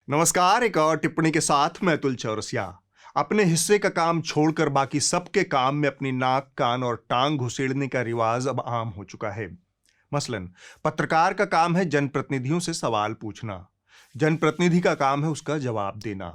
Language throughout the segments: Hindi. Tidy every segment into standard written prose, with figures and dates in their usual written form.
नमस्कार। एक और टिप्पणी के साथ मैं अतुल चौरसिया। अपने हिस्से का काम छोड़कर बाकी सबके काम में अपनी नाक, कान और टांग घुसेड़ने का रिवाज अब आम हो चुका है। मसलन पत्रकार का काम है जनप्रतिनिधियों से सवाल पूछना, जनप्रतिनिधि का काम है उसका जवाब देना।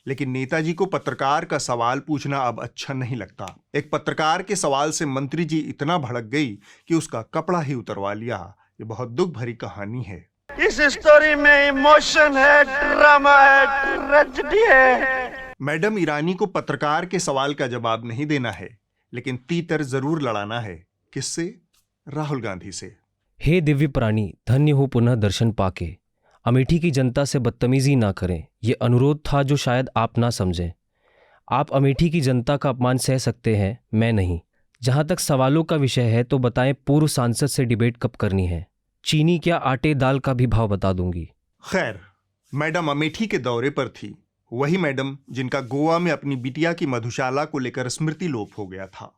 लेकिन नेताजी को पत्रकार का सवाल पूछना अब अच्छा नहीं लगता। एक पत्रकार के सवाल से मंत्री जी इतना भड़क गई कि उसका कपड़ा ही उतरवा लिया। ये बहुत दुख भरी कहानी है। इस स्टोरी में इमोशन है, ड्रामा है, ट्रेजेडी है। मैडम ईरानी को पत्रकार के सवाल का जवाब नहीं देना है, लेकिन तीतर जरूर लड़ाना है। किससे? राहुल गांधी से। हे दिव्य प्राणी, धन्य हो पुनः दर्शन पाके। अमेठी की जनता से बदतमीजी ना करें, ये अनुरोध था जो शायद आप ना समझें। आप अमेठी की जनता का अपमान सह सकते हैं, मैं नहीं। जहां तक सवालों का विषय है तो बताएं, पूर्व सांसद से डिबेट कब करनी है? चीनी क्या आटे दाल का भी भाव बता दूंगी। खैर, मैडम अमेठी के दौरे पर थी, वही मैडम जिनका गोवा में अपनी बिटिया की मधुशाला को लेकर स्मृति लोप हो गया था।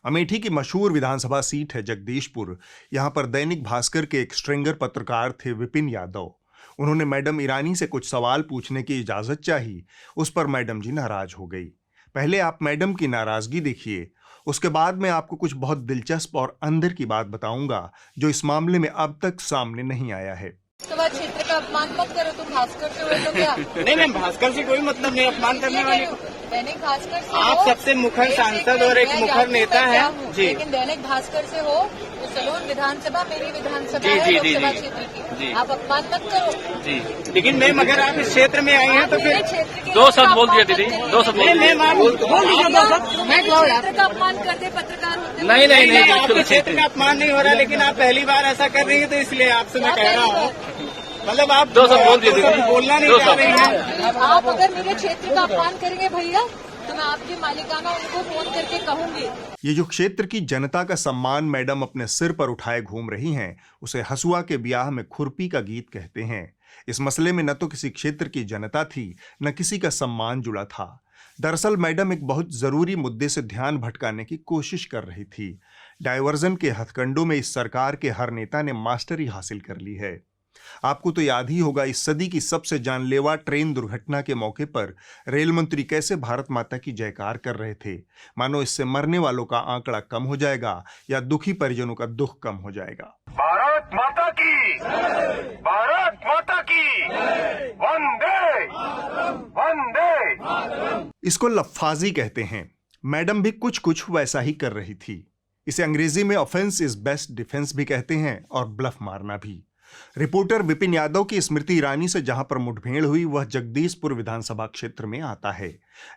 अमेठी की मशहूर विधानसभा सीट है जगदीशपुर। यहां पर दैनिक भास्कर के एक स्ट्रिंगर पत्रकार थे विपिन यादव। उन्होंने मैडम ईरानी से कुछ सवाल पूछने की इजाजत चाही। उस पर मैडम जी नाराज हो गई। पहले आप मैडम की नाराजगी देखिए, उसके बाद मैं आपको कुछ बहुत दिलचस्प और अंदर की बात बताऊंगा जो इस मामले में अब तक सामने नहीं आया है। तो क्षेत्र का अपमान मत करो, तुम भास्कर से हो तो क्या? नहीं मैम, भास्कर से कोई मतलब नहीं अपमान करने वाले को। दैनिक भास्कर से आप हो, सबसे मुखर सांसद और एक मुखर नेता है जी। लेकिन दैनिक भास्कर से हो तो सलोन विधानसभा मेरी विधानसभा जी, है, जी, जी, लोकसभा जी, क्षेत्र की। जी। आप अपमान मत करो जी। लेकिन मैम अगर आप इस क्षेत्र में आई हैं तो फिर दो शब्द बोल दिया दीदी, दो शब्द मैम आप बोल दीजिए दो शब्द। मैं क्षेत्र का अपमान करते पत्रकार होते नहीं, आपके क्षेत्र का अपमान नहीं हो रहा, लेकिन आप पहली बार ऐसा कर रही है तो इसलिए आपसे मैं कह रहा हूँ, मतलब आप दो शब्द बोल दीजिए, बोलना नहीं चाह रही हैं। आप अगर मेरे क्षेत्र का अपमान करेंगे भैया तो मैं आपकी मालिकाना उनको फोन करके कहूंगी। ये जो क्षेत्र की जनता का सम्मान मैडम अपने सिर पर उठाए घूम रही हैं, उसे हसुआ के ब्याह में खुरपी का गीत कहते हैं। इस मसले में न तो किसी क्षेत्र की जनता थी, न किसी का सम्मान जुड़ा था। दरअसल मैडम एक बहुत जरूरी मुद्दे से ध्यान भटकाने की कोशिश कर रही थी। डायवर्जन के हथकंडों में इस सरकार के हर नेता ने मास्टरी हासिल कर ली है। आपको तो याद ही होगा, इस सदी की सबसे जानलेवा ट्रेन दुर्घटना के मौके पर रेल मंत्री कैसे भारत माता की जयकार कर रहे थे, मानो इससे मरने वालों का आंकड़ा कम हो जाएगा या दुखी परिजनों का दुख कम हो जाएगा। भारत माता की, भारत माता की, वंदे वंदे। इसको लफ्फाजी कहते हैं। मैडम भी कुछ कुछ वैसा ही कर रही थी। इसे अंग्रेजी में ऑफेंस इज बेस्ट डिफेंस भी कहते हैं और ब्लफ मारना भी। रिपोर्टर विपिन यादव की स्मृति ईरानी से जहां पर मुठभेड़ हुई वह जगदीशपुर विधानसभा क्षेत्र में आता है।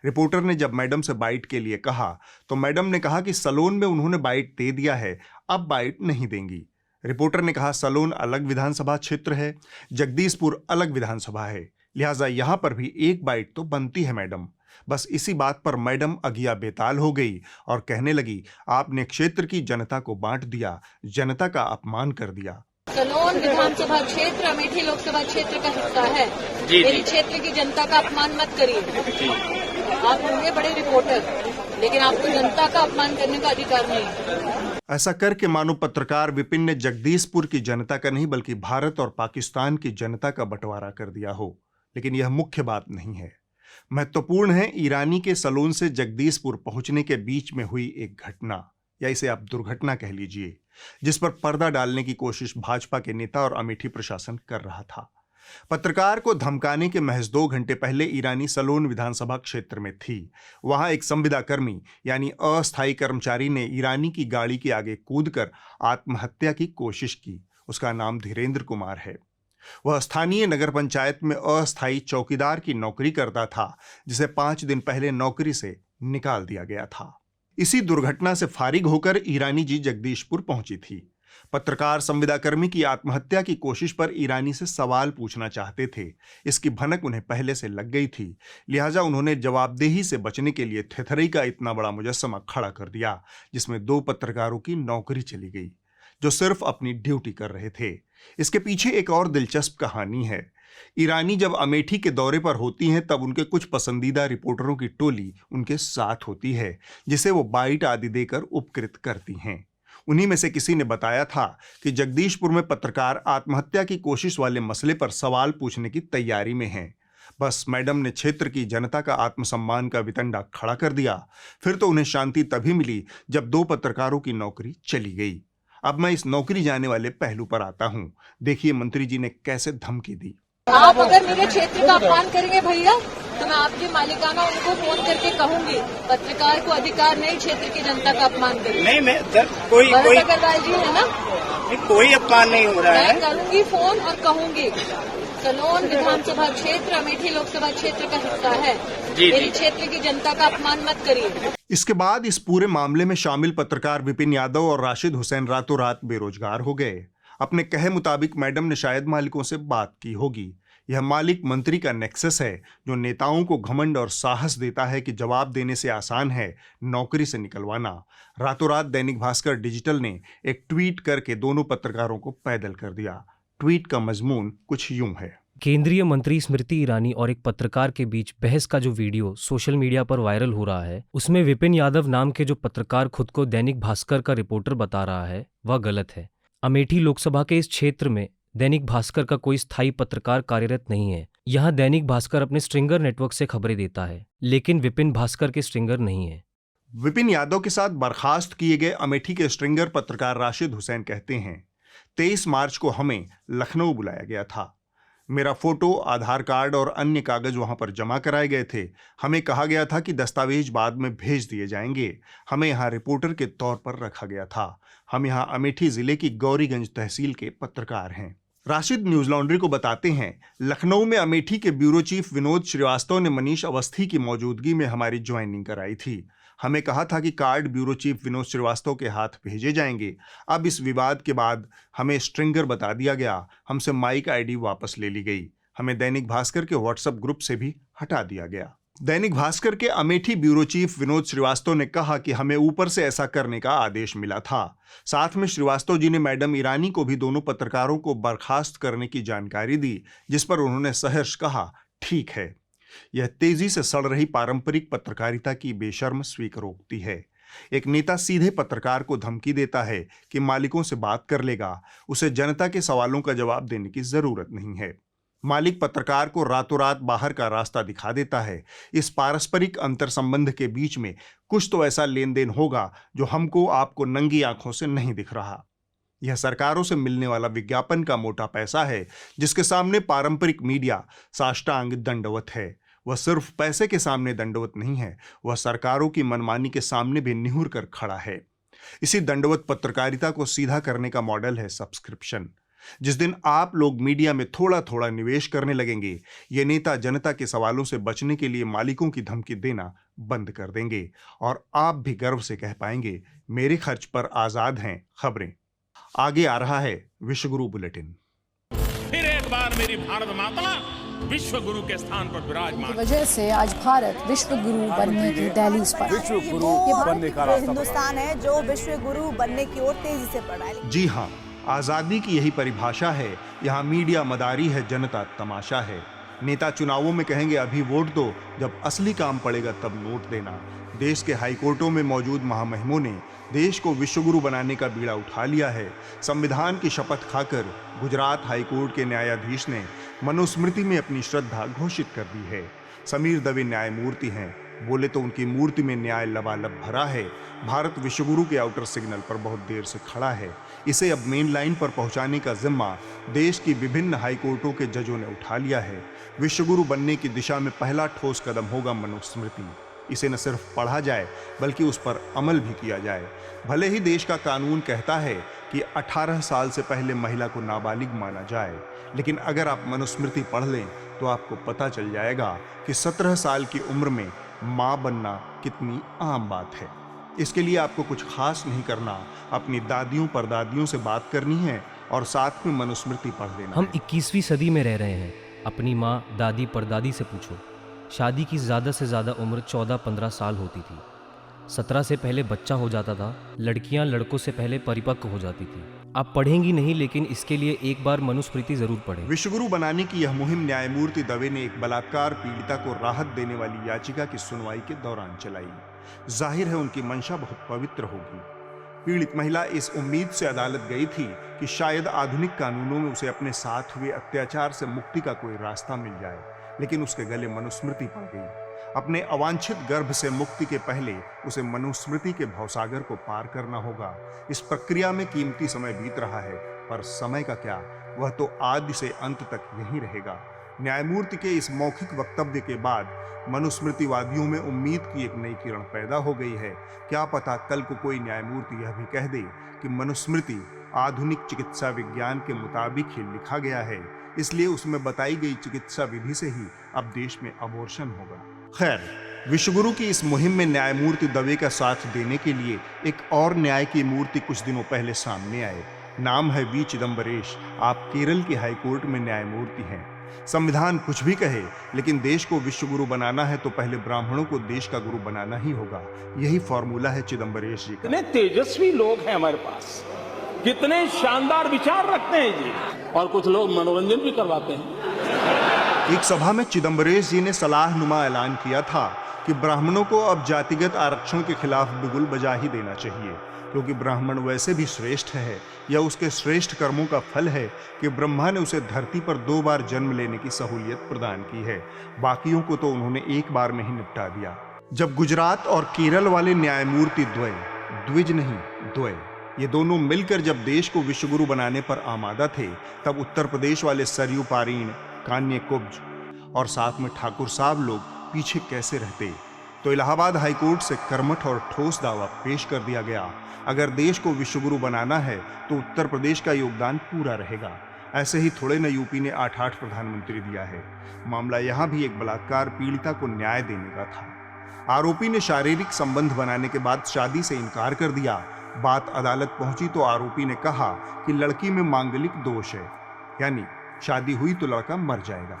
रिपोर्टर ने जब मैडम से बाइट के लिए कहा तो मैडम ने कहा कि सलोन में उन्होंने बाइट दे दिया है, अब बाइट नहीं देंगी। रिपोर्टर ने कहा सलोन अलग विधानसभा क्षेत्र है, जगदीशपुर अलग विधानसभा है, लिहाजा यहां पर भी एक बाइट तो बनती है मैडम। बस इसी बात पर मैडम अगिया बेताल हो गई और कहने लगी, आपने क्षेत्र की जनता को बांट दिया, जनता का अपमान कर दिया। सलोन विधानसभा क्षेत्र अमेठी लोकसभा क्षेत्र का हिस्सा है। मेरी क्षेत्र की जनता का अपमान मत करिए। आप होंगे बड़े रिपोर्टर, लेकिन आपको जनता का अपमान करने का अधिकार नहीं। ऐसा करके मानो पत्रकार विपिन ने जगदीशपुर की जनता का नहीं बल्कि भारत और पाकिस्तान की जनता का बंटवारा कर दिया हो। लेकिन यह मुख्य बात नहीं है। महत्वपूर्ण है ईरानी के सलोन से जगदीशपुर पहुंचने के बीच में हुई एक घटना, या इसे आप दुर्घटना कह लीजिए, जिस पर पर्दा डालने की कोशिश भाजपा के नेता और अमेठी प्रशासन कर रहा था। पत्रकार को धमकाने के महज 2 घंटे पहले ईरानी सलोन विधानसभा क्षेत्र में थी। वहां एक संविदा कर्मी यानी अस्थायी कर्मचारी ने ईरानी की गाड़ी के आगे कूदकर आत्महत्या की कोशिश की। उसका नाम धीरेन्द्र कुमार है। वह स्थानीय नगर पंचायत में अस्थायी चौकीदार की नौकरी करता था, जिसे 5 दिन पहले नौकरी से निकाल दिया गया था। इसी दुर्घटना से फारिग होकर ईरानी जी जगदीशपुर पहुंची थी। पत्रकार संविदाकर्मी की आत्महत्या की कोशिश पर ईरानी से सवाल पूछना चाहते थे। इसकी भनक उन्हें पहले से लग गई थी, लिहाजा उन्होंने जवाबदेही से बचने के लिए थेथरई का इतना बड़ा मुजस्समा खड़ा कर दिया, जिसमें 2 पत्रकारों की नौकरी चली गई जो सिर्फ अपनी ड्यूटी कर रहे थे। इसके पीछे एक और दिलचस्प कहानी है। ईरानी जब अमेठी के दौरे पर होती हैं तब उनके कुछ पसंदीदा रिपोर्टरों की टोली उनके साथ होती है, जिसे वो बाइट आदि देकर उपकृत करती हैं। उन्हीं में से किसी ने बताया था कि जगदीशपुर में पत्रकार आत्महत्या की कोशिश वाले मसले पर सवाल पूछने की तैयारी में हैं। बस मैडम ने क्षेत्र की जनता का आत्मसम्मान का वितंडा खड़ा कर दिया। फिर तो उन्हें शांति तभी मिली जब 2 पत्रकारों की नौकरी चली गई। अब मैं इस नौकरी जाने वाले पहलू पर आता हूं। देखिए मंत्री जी ने कैसे धमकी दी। आप अगर मेरे क्षेत्र का अपमान करेंगे भैया तो मैं आपके मालिकाना उनको फोन करके कहूंगी पत्रकार को अधिकार नहीं क्षेत्र की जनता का अपमान करें। नहीं मैं सर कोई अग्रवाल जी है ना, कोई अपमान नहीं हो रहा है। मैं करूंगी फोन और कहूंगी सलोन विधानसभा क्षेत्र अमेठी लोकसभा क्षेत्र का हिस्सा है, मेरे क्षेत्र की जनता का अपमान मत करिए। इसके बाद इस पूरे मामले में शामिल पत्रकार विपिन यादव और राशिद हुसैन रातों रात बेरोजगार हो गए। अपने कहे मुताबिक मैडम ने शायद मालिकों से बात की होगी। यह मालिक मंत्री का नेक्सस है जो नेताओं को घमंड और साहस देता है कि जवाब देने से आसान है नौकरी से निकलवाना। रातों रात दैनिक भास्कर डिजिटल ने एक ट्वीट करके दोनों पत्रकारों को पैदल कर दिया। ट्वीट का मजमून कुछ यूं है। केंद्रीय मंत्री स्मृति ईरानी और एक पत्रकार के बीच बहस का जो वीडियो सोशल मीडिया पर वायरल हो रहा है, उसमें विपिन यादव नाम के जो पत्रकार खुद को दैनिक भास्कर का रिपोर्टर बता रहा है, वह गलत है। अमेठी लोकसभा के इस क्षेत्र में दैनिक भास्कर का कोई स्थायी पत्रकार कार्यरत नहीं है। यहाँ दैनिक भास्कर अपने स्ट्रिंगर नेटवर्क से खबरें देता है, लेकिन विपिन भास्कर के स्ट्रिंगर नहीं है। विपिन यादव के साथ बर्खास्त किए गए अमेठी के स्ट्रिंगर पत्रकार राशिद हुसैन कहते हैं, 23 मार्च को हमें लखनऊ बुलाया गया था। मेरा फोटो, आधार कार्ड और अन्य कागज वहां पर जमा कराए गए थे। हमें कहा गया था कि दस्तावेज बाद में भेज दिए जाएंगे। हमें यहाँ रिपोर्टर के तौर पर रखा गया था। हम यहाँ अमेठी जिले की गौरीगंज तहसील के पत्रकार हैं। राशिद न्यूज लॉन्ड्री को बताते हैं, लखनऊ में अमेठी के ब्यूरो चीफ विनोद श्रीवास्तव ने मनीष अवस्थी की मौजूदगी में हमारी ज्वाइनिंग कराई थी। हमें कहा था कि card bureau chief Vinod Srivastava के हाथ भेजे जाएंगे। अब इस विवाद के बाद हमें स्ट्रिंगर बता दिया गया। हमसे माइक आईडी वापस ले ली गई। हमें दैनिक भास्कर के व्हाट्सएप ग्रुप से भी हटा दिया गया। दैनिक भास्कर के अमेठी ब्यूरो चीफ विनोद श्रीवास्तव ने कहा कि हमें ऊपर से ऐसा करने का आदेश मिला था। साथ में श्रीवास्तव जी ने मैडम ईरानी को भी दोनों पत्रकारों को बर्खास्त करने की जानकारी दी, जिस पर उन्होंने सहर्ष कहा, ठीक है। यह तेजी से सड़ रही पारंपरिक पत्रकारिता की बेशर्म स्वीकारोक्ति है। एक नेता सीधे पत्रकार को धमकी देता है कि मालिकों से बात कर लेगा, उसे जनता के सवालों का जवाब देने की जरूरत नहीं है। मालिक पत्रकार को रातों रात बाहर का रास्ता दिखा देता है। इस पारस्परिक अंतर संबंध के बीच में कुछ तो ऐसा लेन देन होगा जो हमको आपको नंगी आंखों से नहीं दिख रहा। यह सरकारों से मिलने वाला विज्ञापन का मोटा पैसा है, जिसके सामने पारंपरिक मीडिया साष्टांग दंडवत है। वह सिर्फ पैसे के सामने दंडवत नहीं है, वह सरकारों की मनमानी के सामने भी निहुर कर खड़ा है। इसी दंडवत पत्रकारिता को सीधा करने का मॉडल है सब्सक्रिप्शन। जिस दिन आप लोग मीडिया में थोड़ा थोड़ा निवेश करने लगेंगे, ये नेता जनता के सवालों से बचने के लिए मालिकों की धमकी देना बंद कर देंगे और आप भी गर्व से कह पाएंगे, मेरे खर्च पर आजाद हैं खबरें। आगे आ रहा है विश्व गुरु बुलेटिन। फिर एक बार मेरी भारत माता विश्व गुरु के स्थान पर विराजमान की वजह से आज भारत विश्व गुरु बनने की दहलीज पर। विश्व गुरु बनने का रास्ता हिंदुस्तान है जो विश्व गुरु बनने की ओर तेजी से बढ़ रहा है। जी हाँ, आजादी की यही परिभाषा है। यहाँ मीडिया मदारी है, जनता तमाशा है। नेता चुनावों में कहेंगे अभी वोट दो, जब असली काम पड़ेगा तब नोट देना। देश के हाईकोर्टों में मौजूद महामहिमों ने देश को विश्वगुरु बनाने का बीड़ा उठा लिया है। संविधान की शपथ खाकर गुजरात हाईकोर्ट के न्यायाधीश ने मनुस्मृति में अपनी श्रद्धा घोषित कर दी है। समीर दवे न्यायमूर्ति हैं, बोले तो उनकी मूर्ति में न्याय लबालब भरा है। भारत विश्वगुरु के आउटर सिग्नल पर बहुत देर से खड़ा है। इसे अब मेन लाइन पर पहुंचाने का जिम्मा देश की विभिन्न हाईकोर्टों के जजों ने उठा लिया है। विश्वगुरु बनने की दिशा में पहला ठोस कदम होगा मनुस्मृति। इसे न सिर्फ पढ़ा जाए बल्कि उस पर अमल भी किया जाए। भले ही देश का कानून कहता है कि 18 साल से पहले महिला को नाबालिग माना जाए, लेकिन अगर आप मनुस्मृति पढ़ लें तो आपको पता चल जाएगा कि 17 साल की उम्र में माँ बनना कितनी आम बात है। इसके लिए आपको कुछ खास नहीं करना, अपनी दादियों परदादियों से बात करनी है और साथ में मनुस्मृति पढ़ लेना। हम 21वीं सदी में रह रहे हैं। अपनी माँ, दादी, परदादी से पूछो। शादी की ज़्यादा से ज़्यादा उम्र 14-15 साल होती थी। 17 से पहले बच्चा हो जाता था। लड़कियां लड़कों से पहले परिपक्व हो जाती थी। आप पढ़ेंगी नहीं, लेकिन इसके लिए एक बार मनुस्मृति जरूर पढ़ें। विश्वगुरु बनाने की यह मुहिम न्यायमूर्ति दवे ने एक बलात्कार पीड़िता को राहत देने वाली याचिका की सुनवाई के दौरान चलाई। जाहिर है उनकी मंशा बहुत पवित्र होगी। पीड़ित महिला इस उम्मीद से अदालत गई थी कि शायद आधुनिक कानूनों में उसे अपने साथ हुए अत्याचार से मुक्ति का कोई रास्ता मिल जाए। लेकिन उसके गले मनुस्मृति पड़ गई। अपने अवांछित गर्भ से मुक्ति के पहले उसे मनुस्मृति के भवसागर को पार करना होगा। इस प्रक्रिया में कीमती समय बीत रहा है, पर समय का क्या, वह तो आदि से अंत तक यहीं रहेगा। न्यायमूर्ति के इस मौखिक वक्तव्य के बाद मनुस्मृतिवादियों में उम्मीद की एक नई किरण पैदा हो गई है। क्या पता कल को कोई न्यायमूर्ति यह भी कह दे कि मनुस्मृति आधुनिक चिकित्सा विज्ञान के मुताबिक ही लिखा गया है, इसलिए उसमें बताई गई चिकित्सा विधि से ही अब देश में अबॉर्शन होगा। खैर, विश्वगुरु की इस मुहिम में न्यायमूर्ति दवे का साथ देने के लिए एक और न्याय की मूर्ति कुछ दिनों पहले सामने आए। नाम है वी चिदम्बरेश। आप केरल के हाईकोर्ट में न्यायमूर्ति हैं। संविधान कुछ भी कहे, लेकिन देश को विश्वगुरु बनाना है तो पहले ब्राह्मणों को देश का गुरु बनाना ही होगा। यही फॉर्मूला है चिदम्बरेश जी का। कितने तेजस्वी लोग हैं हमारे पास, कितने शानदार विचार रखते हैं जी, और कुछ लोग मनोरंजन भी करवाते हैं। एक सभा में चिदम्बरेश जी ने सलाहनुमा ऐलान किया था कि ब्राह्मणों को अब जातिगत आरक्षण के खिलाफ बिगुल बजा ही देना चाहिए, क्योंकि ब्राह्मण वैसे भी श्रेष्ठ है। यह उसके श्रेष्ठ कर्मों का फल है कि ब्रह्मा ने उसे धरती पर 2 बार जन्म लेने की सहूलियत प्रदान की है। बाकियों को तो उन्होंने एक बार में ही निपटा दिया। जब गुजरात और केरल वाले न्यायमूर्ति द्विज नहीं द्वय, ये दोनों मिलकर जब देश को विश्वगुरु बनाने पर आमादा थे, तब उत्तर प्रदेश वाले सरयू पारीण, कान्य कुब्ज और साथ में ठाकुर साहब लोग पीछे कैसे रहते। तो इलाहाबाद हाईकोर्ट से कर्मठ और ठोस दावा पेश कर दिया गया। अगर देश को विश्वगुरु बनाना है तो उत्तर प्रदेश का योगदान पूरा रहेगा। ऐसे ही थोड़े न यूपी ने 8 प्रधानमंत्री दिया है। मामला यहां भी एक बलात्कार पीड़िता को न्याय देने का था। आरोपी ने शारीरिक संबंध बनाने के बाद शादी से इनकार कर दिया। बात अदालत पहुंची तो आरोपी ने कहा कि लड़की में मांगलिक दोष है, यानी शादी हुई तो लड़का मर जाएगा।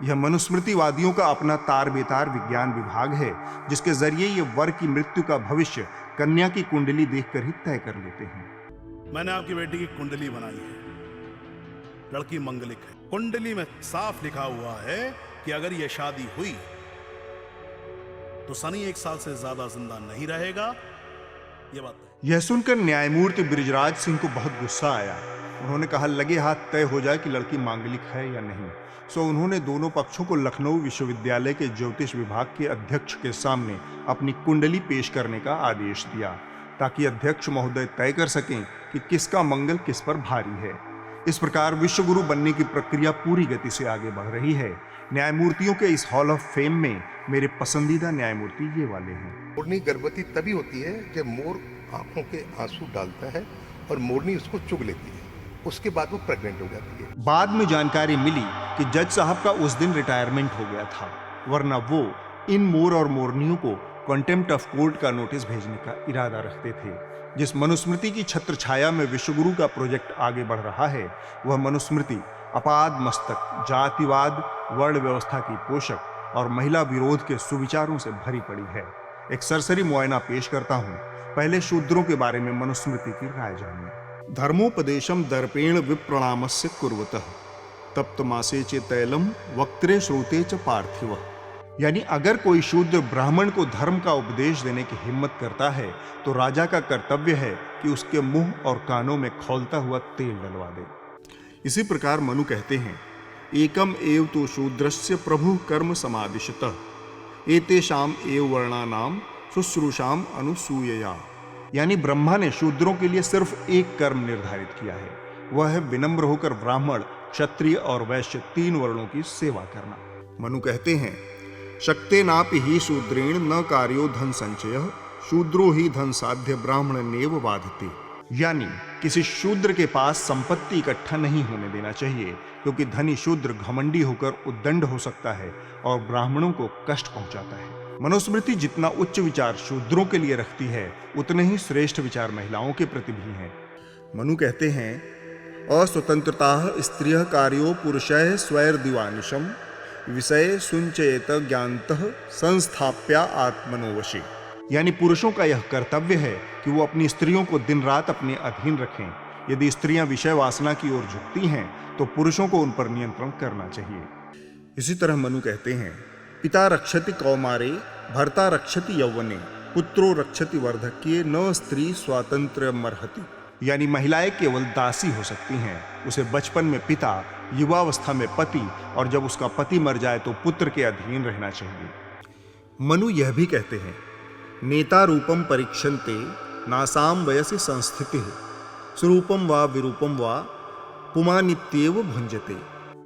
यह मनुस्मृतिवादियों का अपना तार बेतार विज्ञान विभाग है, जिसके जरिए ये वर की मृत्यु का भविष्य कन्या की कुंडली देखकर ही तय कर लेते हैं। मैंने आपकी बेटी की कुंडली बनाई है, लड़की मंगलिक है। कुंडली में साफ लिखा हुआ है कि अगर यह शादी हुई तो सनी 1 साल से ज्यादा जिंदा नहीं रहेगा। यह बात है। यह सुनकर न्यायमूर्ति बृजराज सिंह को बहुत गुस्सा आया। उन्होंने कहा, लगे हाथ तय हो जाए कि लड़की मांगलिक है या नहीं। सो उन्होंने दोनों पक्षों को लखनऊ विश्वविद्यालय के ज्योतिष विभाग के अध्यक्ष के सामने अपनी कुंडली पेश करने का आदेश दिया, ताकि अध्यक्ष महोदय तय कर सकें कि किसका मंगल किस पर भारी है। इस प्रकार विश्वगुरु बनने की प्रक्रिया पूरी गति से आगे बढ़ रही है। न्यायमूर्तियों के इस हॉल ऑफ फेम में मेरे पसंदीदा न्यायमूर्ति ये वाले हैं। मोरनी गर्भवती तभी होती है जब मोर आंखों के आंसू डालता है और मोरनी उसको चुग लेती है, उसके बाद वो प्रेग्नेंट हो जाती है। बाद में जानकारी मिली कि जज साहब का उस दिन रिटायरमेंट हो गया था, वरना वो इन मोर और मोरनियों को कंटेम्प्ट ऑफ कोर्ट का नोटिस भेजने का इरादा रखते थे। जिस मनुस्मृति की छत्र छाया में विश्वगुरु का प्रोजेक्ट आगे बढ़ रहा है, वह मनुस्मृति अपाद मस्तक, जातिवाद, वर्ण व्यवस्था की पोषक और महिला विरोध के सुविचारों से भरी पड़ी है। एक सरसरी मुआयना पेश करता हूँ। पहले शूद्रों के बारे में मनुस्मृति की राय जानिए। धर्मोपदेशम दर्पेण विप्रणामस्य कुर्वतः तप्तमासे च तैलम वक्त्रे श्रोते च पार्थिव। यानी अगर कोई शूद्र ब्राह्मण को धर्म का उपदेश देने की हिम्मत करता है तो राजा का कर्तव्य है कि उसके मुंह और कानों में खौलता हुआ तेल डलवा दे। इसी प्रकार मनु कहते हैं, एकम एव तो शूद्रस्य प्रभु कर्म समादिशतः एतेषाम एव वर्णानाम शुश्रूषाम अनुसूयया। यानी ब्रह्मा ने शूद्रों के लिए सिर्फ एक कर्म निर्धारित किया है, वह है विनम्र होकर ब्राह्मण, क्षत्रिय और वैश्य 3 वर्णों की सेवा करना। मनु कहते हैं, शक्ते नापि ही शूद्रेण न कार्यो धन संचय शूद्रो ही धन साध्य ब्राह्मण नेव बाधते। यानी किसी शूद्र के पास संपत्ति इकट्ठा नहीं होने देना चाहिए, क्योंकि धनी शूद्र घमंडी होकर उद्दंड हो सकता है और ब्राह्मणों को कष्ट पहुंचाता है। मनुस्मृति जितना उच्च विचार शूद्रों के लिए रखती है, उतने ही श्रेष्ठ विचार महिलाओं के प्रति भी हैं। मनु कहते हैं, अस्वतंत्रता स्त्रियः कार्यो पुरुषैः स्वैर्दिवानिशम विषय सुंचयेत ज्ञानतः संस्थाप्या आत्मनोवशे। यानी पुरुषों का यह कर्तव्य है कि वो अपनी स्त्रियों को दिन रात अपने अधीन रखें। यदि स्त्रियां विषय वासना की ओर झुकती हैं तो पुरुषों को उन पर नियंत्रण करना चाहिए। इसी तरह मनु कहते हैं, पिता रक्षति कौमारे भर्ता रक्षति यौवने पुत्रो रक्षति वर्धक्ये न स्त्री स्वातंत्र्यमर्हति। यानी महिलाएं केवल दासी हो सकती हैं, उसे बचपन में पिता युवावस्था में पति और जब उसका पति मर जाए तो पुत्र के अधीन रहना चाहिए। मनु यह भी कहते हैं, नेता रूपम परीक्षन्ते नासाम वयसि संस्थिति स्वरूपम वा विरूपम वा पुमानित्येव भुंजते।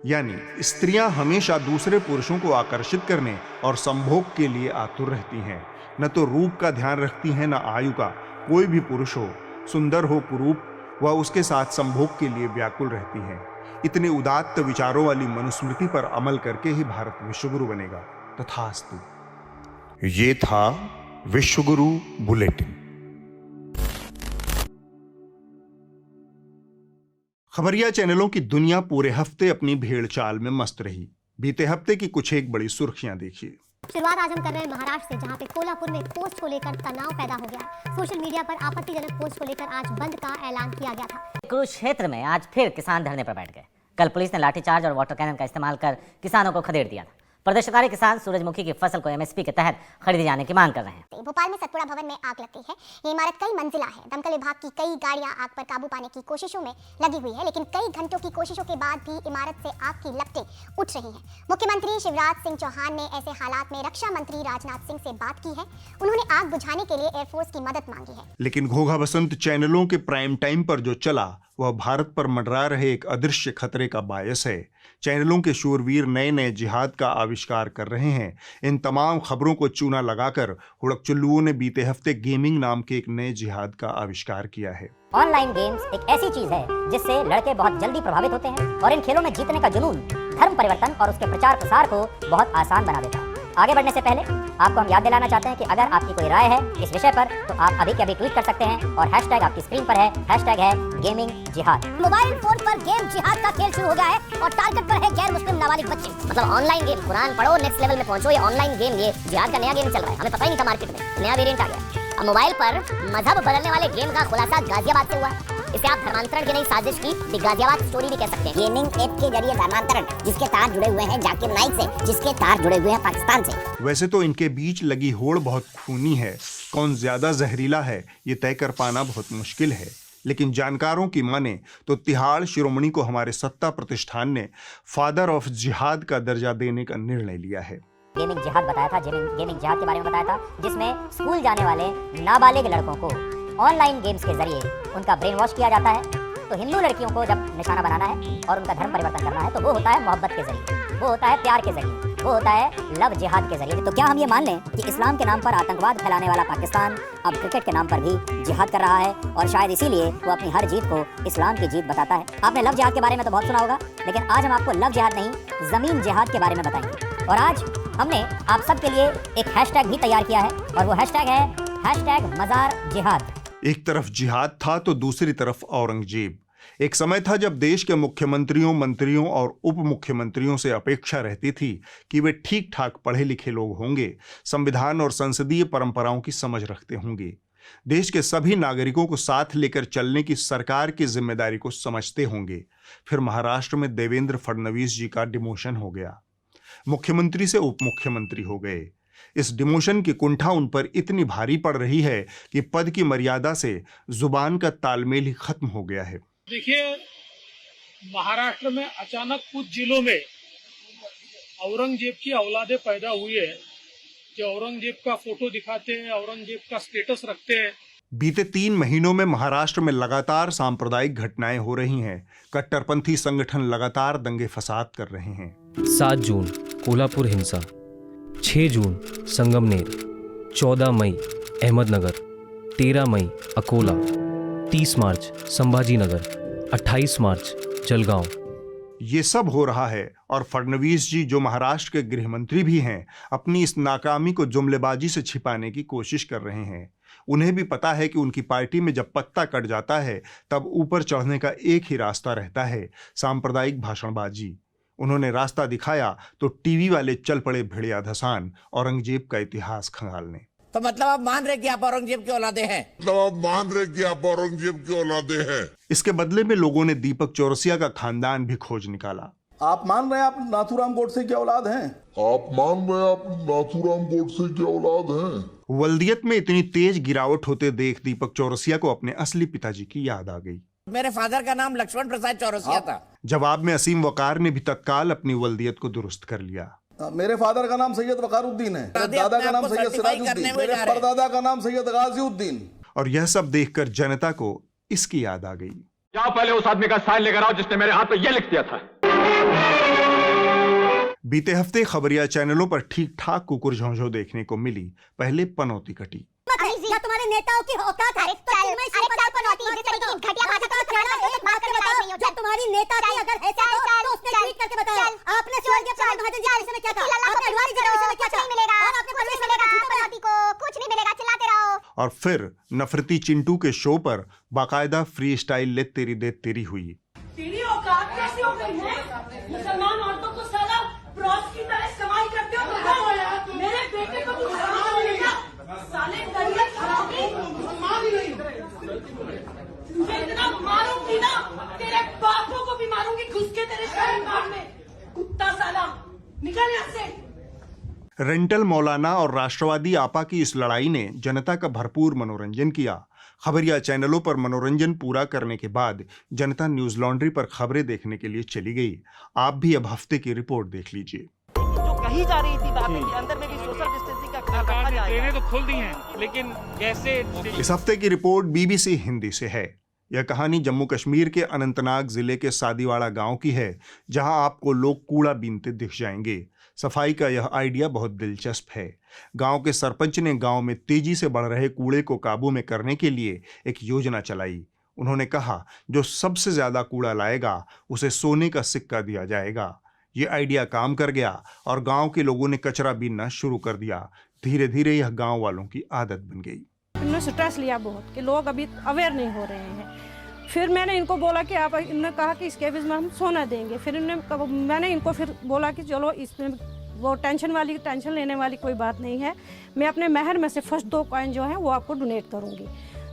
यानी स्त्रियां हमेशा दूसरे पुरुषों को आकर्षित करने और संभोग के लिए आतुर रहती हैं, न तो रूप का ध्यान रखती हैं न आयु का। कोई भी पुरुष हो, सुंदर हो कुरूप, वह उसके साथ संभोग के लिए व्याकुल रहती हैं। इतने उदात्त विचारों वाली मनुस्मृति पर अमल करके ही भारत विश्वगुरु बनेगा। तथास्तु। ये था विश्वगुरु बुलेटिन। खबरिया चैनलों की दुनिया पूरे हफ्ते अपनी भेड़ चाल में मस्त रही। बीते हफ्ते की कुछ एक बड़ी सुर्खियां देखिए। शुरुआत आज हम कर रहे हैं महाराष्ट्र से, जहां पे कोल्हापुर में एक पोस्ट को लेकर तनाव पैदा हो गया। सोशल मीडिया पर आपत्तिजनक पोस्ट को लेकर आज बंद का ऐलान किया गया था। कुरुक्षेत्र में आज फिर किसान धरने पर बैठ गए। कल पुलिस ने लाठीचार्ज और वाटर कैनन का इस्तेमाल कर किसानों को खदेड़ दिया था। प्रदर्शनकारी किसान सूरजमुखी की फसल को एमएसपी के तहत खरीदे जाने की मांग कर रहे हैं। भोपाल में सतपुड़ा भवन में आग लगती है। ये इमारत कई मंजिला है। दमकल विभाग की कई गाड़ियां आग पर काबू पाने की कोशिशों में लगी हुई है, लेकिन कई घंटों की कोशिशों के बाद भी इमारत से आग की लपटें उठ रही हैं। मुख्यमंत्री शिवराज सिंह चौहान ने ऐसे हालात में रक्षा मंत्री राजनाथ सिंह से बात की है। उन्होंने आग बुझाने के लिए एयरफोर्स की मदद मांगी है। लेकिन घोघा बसंत चैनलों के प्राइम टाइम पर जो चला वह भारत पर मंडरा रहे एक अदृश्य खतरे का बायस है। चैनलों के शूरवीर नए नए जिहाद का आविष्कार कर रहे हैं। इन तमाम खबरों को चूना लगाकर हुड़कचुल्लुओं ने बीते हफ्ते गेमिंग नाम के एक नए जिहाद का आविष्कार किया है। ऑनलाइन गेम्स एक ऐसी चीज है जिससे लड़के बहुत जल्दी प्रभावित होते हैं और इन खेलों में जीतने का जुनून धर्म परिवर्तन और उसके प्रचार प्रसार को बहुत आसान बना देता है। आगे बढ़ने से पहले आपको हम याद दिलाना चाहते हैं कि अगर आपकी कोई राय है इस विषय पर तो आप अभी के अभी ट्वीट कर सकते हैं और हैशटैग आपकी स्क्रीन पर है, हैशटैग है गेमिंग जिहाद। मोबाइल फोन पर गेम जिहाद का खेल शुरू हो गया है और टारगेट पर है गैर मुस्लिम नाबालिग बच्चे। मतलब ऑनलाइन गेम, कुरान पढ़ो, नेक्स्ट लेवल में पहुंचो। ये ऑनलाइन गेम, ये जिहाद का नया गेम चल रहा है। हमें पता ही नहीं था मार्केट में नया वेरिएंट आ गया। अब मोबाइल पर मजहब बदलने वाले गेम का खुलासा गाजियाबाद से हुआ है। इसे आप धर्मांतरण की नई साजिश की गाजियाबाद स्टोरी भी कह सकते हैं। गेमिंग ऐप के जरिए धर्मांतरण, जिसके तार जुड़े हुए हैं जाकिर नाइक से, जिसके तार जुड़े हुए हैं पाकिस्तान से। वैसे तो इनके बीच लगी होड़ बहुत खूनी है। कौन ज्यादा जहरीला है ये तय कर पाना बहुत मुश्किल है, लेकिन जानकारों की माने तो तिहाड़ शिरोमणि को हमारे सत्ता प्रतिष्ठान ने फादर ऑफ जिहाद का दर्जा देने का निर्णय लिया है। गेमिंग जिहाद बताया था, गेमिंग जिहाद के बारे में बताया था, जिसमें स्कूल जाने वाले नाबालिग लड़कों को ऑनलाइन गेम्स के जरिए उनका ब्रेन वॉश किया जाता है। तो हिंदू लड़कियों को जब निशाना बनाना है और उनका धर्म परिवर्तन करना है तो वो होता है मोहब्बत के जरिए, वो होता है प्यार के जरिए, वो होता है लव जिहाद के जरिए। तो क्या हम ये मान लें कि इस्लाम के नाम पर आतंकवाद फैलाने वाला पाकिस्तान अब क्रिकेट के नाम पर भी जिहाद कर रहा है और शायद इसीलिए वो अपनी हर जीत को इस्लाम की जीत बताता है। आपने लव जिहाद के बारे में तो बहुत सुना होगा, लेकिन आज हम आपको लव जिहाद नहीं, जमीन जिहाद के बारे में बताएंगे। और आज हमने आप सबके लिए एक हैशटैग भी तैयार किया है और वो हैशटैग है हैशटैग मजार जिहाद। एक तरफ जिहाद था तो दूसरी तरफ औरंगजेब। एक समय था जब देश के मुख्यमंत्रियों, मंत्रियों और उप मुख्यमंत्रियों से अपेक्षा रहती थी कि वे ठीक ठाक पढ़े लिखे लोग होंगे, संविधान और संसदीय परंपराओं की समझ रखते होंगे, देश के सभी नागरिकों को साथ लेकर चलने की सरकार की जिम्मेदारी को समझते होंगे। फिर महाराष्ट्र में देवेंद्र फडणवीस जी का डिमोशन हो गया, मुख्यमंत्री से उप मुख्यमंत्री हो गए। इस डिमोशन की कुंठा उन पर इतनी भारी पड़ रही है कि पद की मर्यादा से जुबान का तालमेल ही खत्म हो गया है। देखिए, महाराष्ट्र में अचानक कुछ जिलों में औरंगजेब की औलादे पैदा हुई है, जो औरंगजेब का फोटो दिखाते हैं, औरंगजेब का स्टेटस रखते हैं। बीते 3 महीनों में महाराष्ट्र में लगातार सांप्रदायिक घटनाएं हो रही हैं। कट्टरपंथी संगठन लगातार दंगे फसाद कर रहे हैं। 7 जून कोल्हापुर हिंसा, 6 जून संगमनेर, 14 मई अहमदनगर, 13 मई अकोला, 30 मार्च संभाजीनगर, 28 मार्च जलगांव। ये सब हो रहा है और फडणवीस जी, जो महाराष्ट्र के गृह मंत्री भी हैं, अपनी इस नाकामी को जुमलेबाजी से छिपाने की कोशिश कर रहे हैं। उन्हें भी पता है कि उनकी पार्टी में जब पत्ता कट जाता है तब ऊपर चढ़ने का एक ही रास्ता रहता है, सांप्रदायिक भाषणबाजी। उन्होंने रास्ता दिखाया तो टीवी वाले चल पड़े भेड़िया धसान औरंगजेब का इतिहास खंगालने। तो मतलब आप मान रहे कि आप औरंगजेब के औलादे हैं? मतलब आप मान रहे कि आप औरंगजेब के औलादे हैं? इसके बदले में लोगों ने दीपक चौरसिया का खानदान भी खोज निकाला। आप मान रहे हैं आप नाथूराम गोडसे के औलाद हैं? आप मान रहे हैं आप नाथूराम गोडसे के औलाद हैं? वल्दियत में इतनी तेज गिरावट होते देख दीपक चौरसिया को अपने असली पिताजी की याद आ गई। मेरे फादर का नाम लक्ष्मण प्रसाद चौरसिया था। जवाब में असीम वकार ने भी तत्काल अपनी वल्दियत को दुरुस्त कर लिया। मेरे फादर का नाम सैयद वकारुद्दीन है, मेरे दादा का नाम सैयद सिराजुद्दीन, मेरे परदादा का नाम सैयद गाजिउद्दीन। और यह सब देखकर जनता को इसकी याद आ गई। जाओ पहले उस आदमी का साइन लेकर आओ जिसने मेरे हाथ पे यह लिख दिया था। बीते हफ्ते खबरिया चैनलों पर ठीक ठाक कुकुर झोंझो देखने को मिली। पहले पनौती कटी। क्या तुम्हारे नेताओं की औकात है? तुम्हारी नेता की अगर हैसियत हो तो उसने ट्वीट करके बताया। आपने स्वर्गीय प्रणब महाजन जी के विषय में क्या कहा? आपने अडवाणी जी के विषय में क्या कहा? और आपने प्रवेश मिलेगा पनौती को, कुछ नहीं मिलेगा, चिल्लाते रहो। और फिर नफरती चिंटू के शो पर बाकायदा फ्री स्टाइल ले तेरी दे तेरी हुई। तेरी औकात कैसे हो गई है? मुसलमान औरतों को साला प्रॉस की तरह इस्तेमाल करते हो। मेरे बेटे को तू हराम मिलेगा, साले दरिया खराबी मुसलमान ही नहीं। तुझे इतना मारूंगी ना, तेरे बापों को भी मारूंगी घुस के तेरे शहर में, कुत्ता साला, निकल यहाँ से। रेंटल मौलाना और राष्ट्रवादी आपा की इस लड़ाई ने जनता का भरपूर मनोरंजन किया। खबरिया चैनलों पर मनोरंजन पूरा करने के बाद जनता न्यूज लॉन्ड्री पर खबरें देखने के लिए चली गई। आप भी अब हफ्ते की रिपोर्ट देख लीजिए। जो कही जा रही थी बातें कि अंदर में भी सोशल डिस्टेंसिंग का ख्याल रखा जाएगा। ट्रेनें तो खुल दी हैं, लेकिन कैसे? इस हफ्ते की रिपोर्ट BBC हिंदी से है। यह कहानी जम्मू कश्मीर के अनंतनाग जिले के सादीवाड़ा गांव की है, जहां आपको लोग कूड़ा बीनते दिख जाएंगे। सफाई का यह आइडिया बहुत दिलचस्प है। गांव के सरपंच ने गांव में तेजी से बढ़ रहे कूड़े को काबू में करने के लिए एक योजना चलाई। उन्होंने कहा, जो सबसे ज्यादा कूड़ा लाएगा उसे सोने का सिक्का दिया जाएगा। ये आइडिया काम कर गया और गांव के लोगों ने कचरा बीनना शुरू कर दिया। धीरे धीरे यह गांव वालों की आदत बन गई। इन्होंने स्ट्रेस लिया बहुत कि लोग अभी अवेयर नहीं हो रहे हैं। फिर मैंने इनको बोला कि आप, इन्होंने कहा कि इस केबिज में हम सोना देंगे। फिर मैंने इनको फिर बोला कि चलो इसमें वो टेंशन लेने वाली कोई बात नहीं है, मैं अपने महर में से फर्स्ट 2 कॉइन जो है वो आपको डोनेट करूँगी।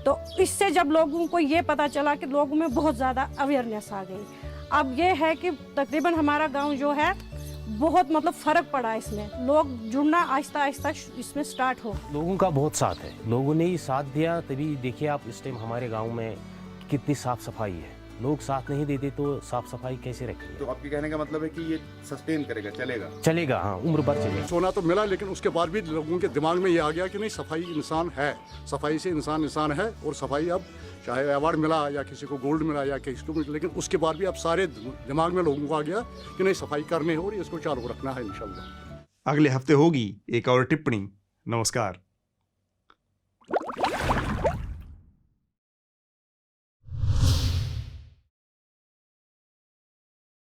तो इससे जब लोगों को ये पता चला कि लोगों में बहुत ज़्यादा अवेयरनेस आ गई। अब ये है कि तकरीबन हमारा गाँव जो है बहुत मतलब फ़र्क पड़ा इसमें, लोग जुड़ना आहिस्ता आहिस्ता इसमें स्टार्ट हो। लोगों का बहुत साथ है, लोगों ने ही साथ दिया, तभी देखिए आप इस टाइम हमारे गांव में कितनी साफ सफाई है। लोग साथ नहीं देते तो साफ सफाई कैसे रखेंगे? तो आपके कहने का मतलब है कि ये सस्टेन करेगा, चलेगा, हाँ, उम्र भर चलेगा। सोना तो मिला, लेकिन उसके बाद भी लोगों के दिमाग में ये आ गया कि नहीं, सफाई इंसान है, सफाई से इंसान है। और सफाई अब चाहे अवार्ड मिला या किसी को गोल्ड मिला या किसी को, लेकिन उसके बाद भी अब सारे दिमाग में लोगों को आ गया कि नहीं, सफाई करनी है और इसको चालू रखना है इंशाल्लाह। अगले हफ्ते होगी एक और टिप्पणी। नमस्कार।